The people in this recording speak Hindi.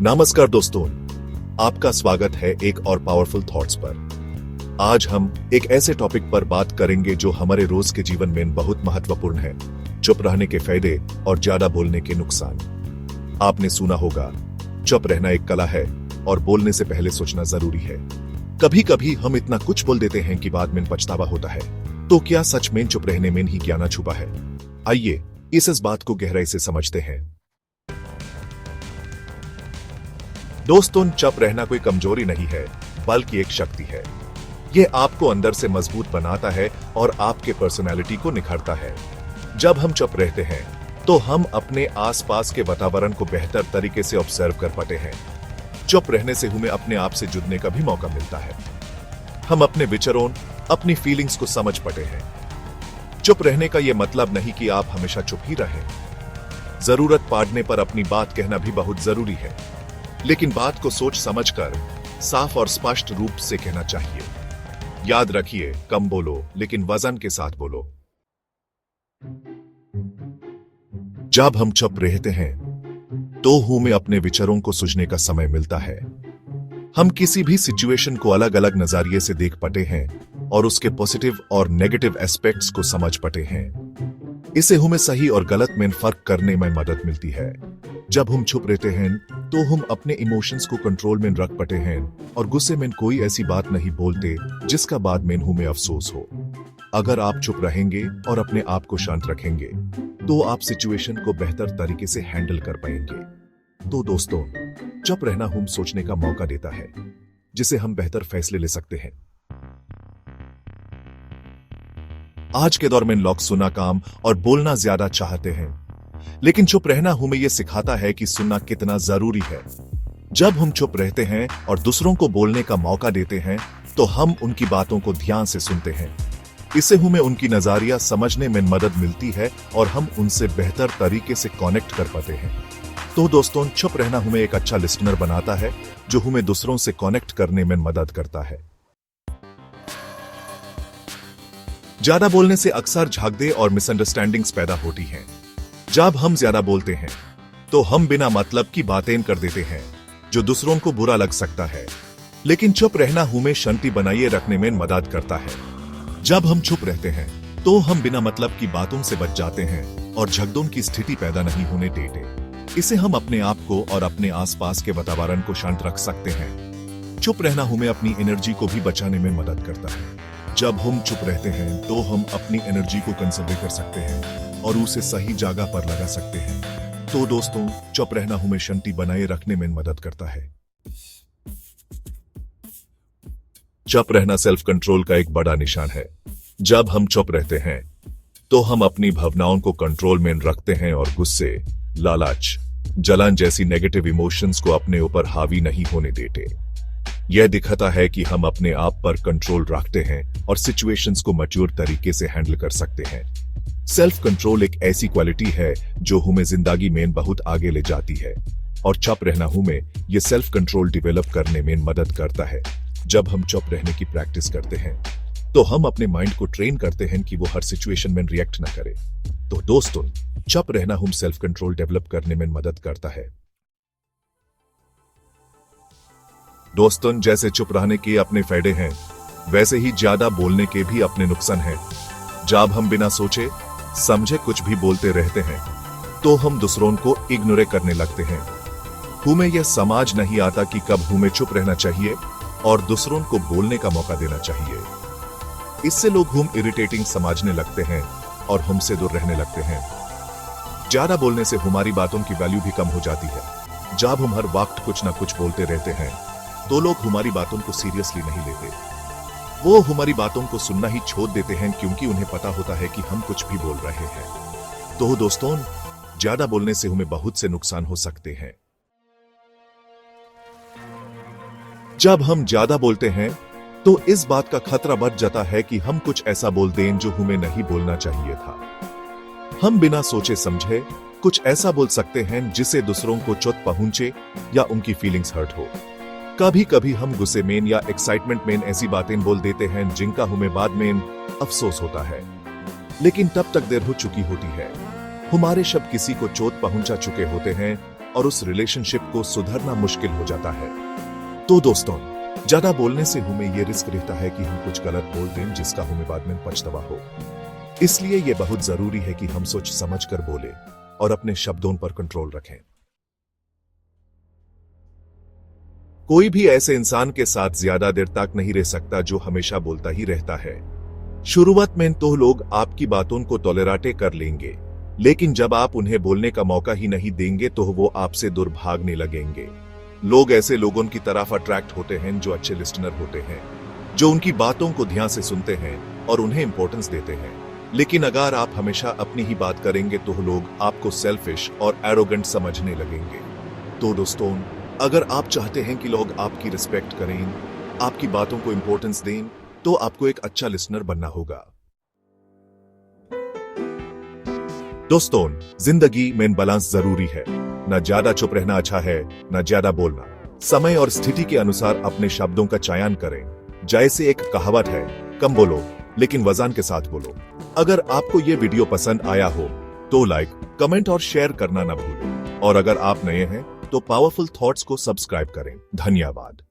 नमस्कार दोस्तों, आपका स्वागत है एक और पावरफुल थॉट्स पर। आज हम एक ऐसे टॉपिक पर बात करेंगे जो हमारे रोज के जीवन में बहुत महत्वपूर्ण है, चुप रहने के फायदे और ज्यादा बोलने के नुकसान। आपने सुना होगा, चुप रहना एक कला है और बोलने से पहले सोचना जरूरी है। कभी कभी हम इतना कुछ बोल देते हैं कि बाद में पछतावा होता है। तो क्या सच में चुप रहने में ही ज्ञान छुपा है? आइए इस बात को गहराई से समझते हैं। दोस्तों, चुप रहना कोई कमजोरी नहीं है, बल्कि एक शक्ति है। यह आपको अंदर से मजबूत बनाता है और आपके पर्सनालिटी को निखारता है। जब हम चुप रहते हैं तो हम अपने आसपास के वातावरण को बेहतर तरीके से ऑब्जर्व कर पाते हैं। चुप रहने से हमें अपने आप से जुड़ने का भी मौका मिलता है। हम अपने विचारों, अपनी फीलिंग्स को समझ पाते हैं। चुप रहने का यह मतलब नहीं कि आप हमेशा चुप ही रहें। जरूरत पड़ने पर अपनी बात कहना भी बहुत जरूरी है, लेकिन बात को सोच समझकर साफ और स्पष्ट रूप से कहना चाहिए। याद रखिए, कम बोलो लेकिन वजन के साथ बोलो। जब हम चुप रहते हैं तो हमें अपने विचारों को सुनने का समय मिलता है। हम किसी भी सिचुएशन को अलग अलग नजरिए से देख पाते हैं और उसके पॉजिटिव और नेगेटिव एस्पेक्ट्स को समझ पाते हैं। इससे हमें सही और गलत में फर्क करने में मदद मिलती है। जब हम चुप रहते हैं तो हम अपने इमोशंस को कंट्रोल में रख पाते हैं और गुस्से में कोई ऐसी बात नहीं बोलते जिसका बाद में हमें अफसोस हो। अगर आप चुप रहेंगे और अपने आप को शांत रखेंगे तो आप सिचुएशन को बेहतर तरीके से हैंडल कर पाएंगे। तो दोस्तों, चुप रहना हम सोचने का मौका देता है, जिसे हम बेहतर फैसले ले सकते हैं। आज के दौर में लोग सुनना काम और बोलना ज्यादा चाहते हैं, लेकिन चुप रहना हमें यह सिखाता है कि सुनना कितना जरूरी है। जब हम चुप रहते हैं और दूसरों को बोलने का मौका देते हैं तो हम उनकी बातों को ध्यान से सुनते हैं। इससे हमें उनकी नजरिया समझने में मदद मिलती है और हम उनसे बेहतर तरीके से कनेक्ट कर पाते हैं। तो दोस्तों, चुप रहना हमें एक अच्छा लिस्टनर बनाता है, जो हमें दूसरों से कनेक्ट करने में मदद करता है। ज्यादा बोलने से अक्सर झगड़े और मिसअंडरस्टैंडिंग्स पैदा होती हैं। जब हम ज्यादा बोलते हैं तो हम बिना मतलब की बातें कर देते हैं, जो दूसरों को बुरा लग सकता है। लेकिन चुप रहना हमें शांति बनाए रखने में मदद करता है। जब हम चुप रहते हैं तो हम बिना मतलब की बातों से बच जाते हैं और झगड़ों की स्थिति पैदा नहीं होने देते। इससे हम अपने आप को और अपने आसपास के वातावरण को शांत रख सकते हैं। चुप रहना हमें अपनी एनर्जी को भी बचाने में मदद करता है। जब हम चुप रहते हैं तो हम अपनी एनर्जी को कंजर्व कर सकते हैं और उसे सही जगह पर लगा सकते हैं। तो दोस्तों, चुप रहना हमें शांति बनाए रखने में मदद करता है। चुप रहना सेल्फ कंट्रोल का एक बड़ा निशान है। जब हम चुप रहते हैं तो हम अपनी भावनाओं को कंट्रोल में रखते हैं और गुस्से, लालच, जलन जैसी नेगेटिव इमोशंस को अपने ऊपर हावी नहीं होने देते। यह दिखाता है कि हम अपने आप पर कंट्रोल रखते हैं और सिचुएशंस को मैच्योर तरीके से हैंडल कर सकते हैं। सेल्फ कंट्रोल एक ऐसी क्वालिटी है जो हमें जिंदगी में बहुत आगे ले जाती है, और चुप रहना हमें यह सेल्फ कंट्रोल डेवलप करने में मदद करता है। जब हम चुप रहने की प्रैक्टिस करते हैं तो हम अपने माइंड को ट्रेन करते हैं कि वो हर सिचुएशन में रिएक्ट न करे। तो दोस्तों, चुप रहना हम सेल्फ कंट्रोल डेवलप करने में मदद करता है। दोस्तों, जैसे चुप रहने के अपने फायदे हैं, वैसे ही ज्यादा बोलने के भी अपने नुकसान हैं। जब हम बिना सोचे समझे कुछ भी बोलते रहते हैं तो हम दूसरों को इग्नोर करने लगते हैं। हमें यह समझ नहीं आता कि कब हमें चुप रहना चाहिए और दूसरों को बोलने का मौका देना चाहिए। इससे लोग हम इरिटेटिंग समझने लगते हैं और हमसे दूर रहने लगते हैं। ज्यादा बोलने से हमारी बातों की वैल्यू भी कम हो जाती है। जब हम हर वक्त कुछ ना कुछ बोलते रहते हैं तो लोग हमारी बातों को सीरियसली नहीं लेते। वो हमारी बातों को सुनना ही छोड़ देते हैं, क्योंकि उन्हें पता होता है कि हम कुछ भी बोल रहे हैं। तो दोस्तों, ज्यादा बोलने से हमें बहुत से नुकसान हो सकते हैं। जब हम ज्यादा बोलते हैं तो इस बात का खतरा बढ़ जाता है कि हम कुछ ऐसा बोल दें जो हमें नहीं बोलना चाहिए था। हम बिना सोचे समझे कुछ ऐसा बोल सकते हैं जिससे दूसरों को चोट पहुंचे या उनकी फीलिंग्स हर्ट हो। कभी कभी हम गुस्से में या एक्साइटमेंट में ऐसी बातें बोल देते हैं जिनका हमें बाद में अफसोस होता है, लेकिन तब तक देर हो चुकी होती है। हमारे शब्द किसी को चोट पहुंचा चुके होते हैं और उस रिलेशनशिप को सुधरना मुश्किल हो जाता है। तो दोस्तों, ज्यादा बोलने से हमें ये रिस्क रहता है कि हम कुछ गलत बोल दें जिसका हमें बाद में पछतावा हो। इसलिए यह बहुत जरूरी है कि हम सोच समझ कर बोले और अपने शब्दों पर कंट्रोल रखें। कोई भी ऐसे इंसान के साथ ज्यादा देर तक नहीं रह सकता जो हमेशा बोलता ही रहता है। शुरुआत में तो लोग आपकी बातों को टॉलरेट कर लेंगे, लेकिन जब आप उन्हें बोलने का मौका ही नहीं देंगे तो वो आपसे दूर भागने लगेंगे। लोग ऐसे लोगों की तरफ अट्रैक्ट होते हैं जो अच्छे लिस्टनर होते हैं, जो उनकी बातों को ध्यान से सुनते हैं और उन्हें इंपॉर्टेंस देते हैं। लेकिन अगर आप हमेशा अपनी ही बात करेंगे तो लोग आपको सेल्फिश और एरोगेंट समझने लगेंगे। तो दोस्तों, अगर आप चाहते हैं कि लोग आपकी रिस्पेक्ट करें, आपकी बातों को इंपॉर्टेंस दें, तो आपको एक अच्छा लिसनर बनना होगा। दोस्तों, जिंदगी में बैलेंस जरूरी है। न ज्यादा चुप रहना अच्छा है, न ज्यादा बोलना। समय और स्थिति के अनुसार अपने शब्दों का चयन करें। जैसे एक कहावत है, कम बोलो लेकिन वजन के साथ बोलो। अगर आपको ये वीडियो पसंद आया हो तो लाइक, कमेंट और शेयर करना न भूलें। और अगर आप नए हैं तो पावरफुल थॉट्स को सब्सक्राइब करें। धन्यवाद।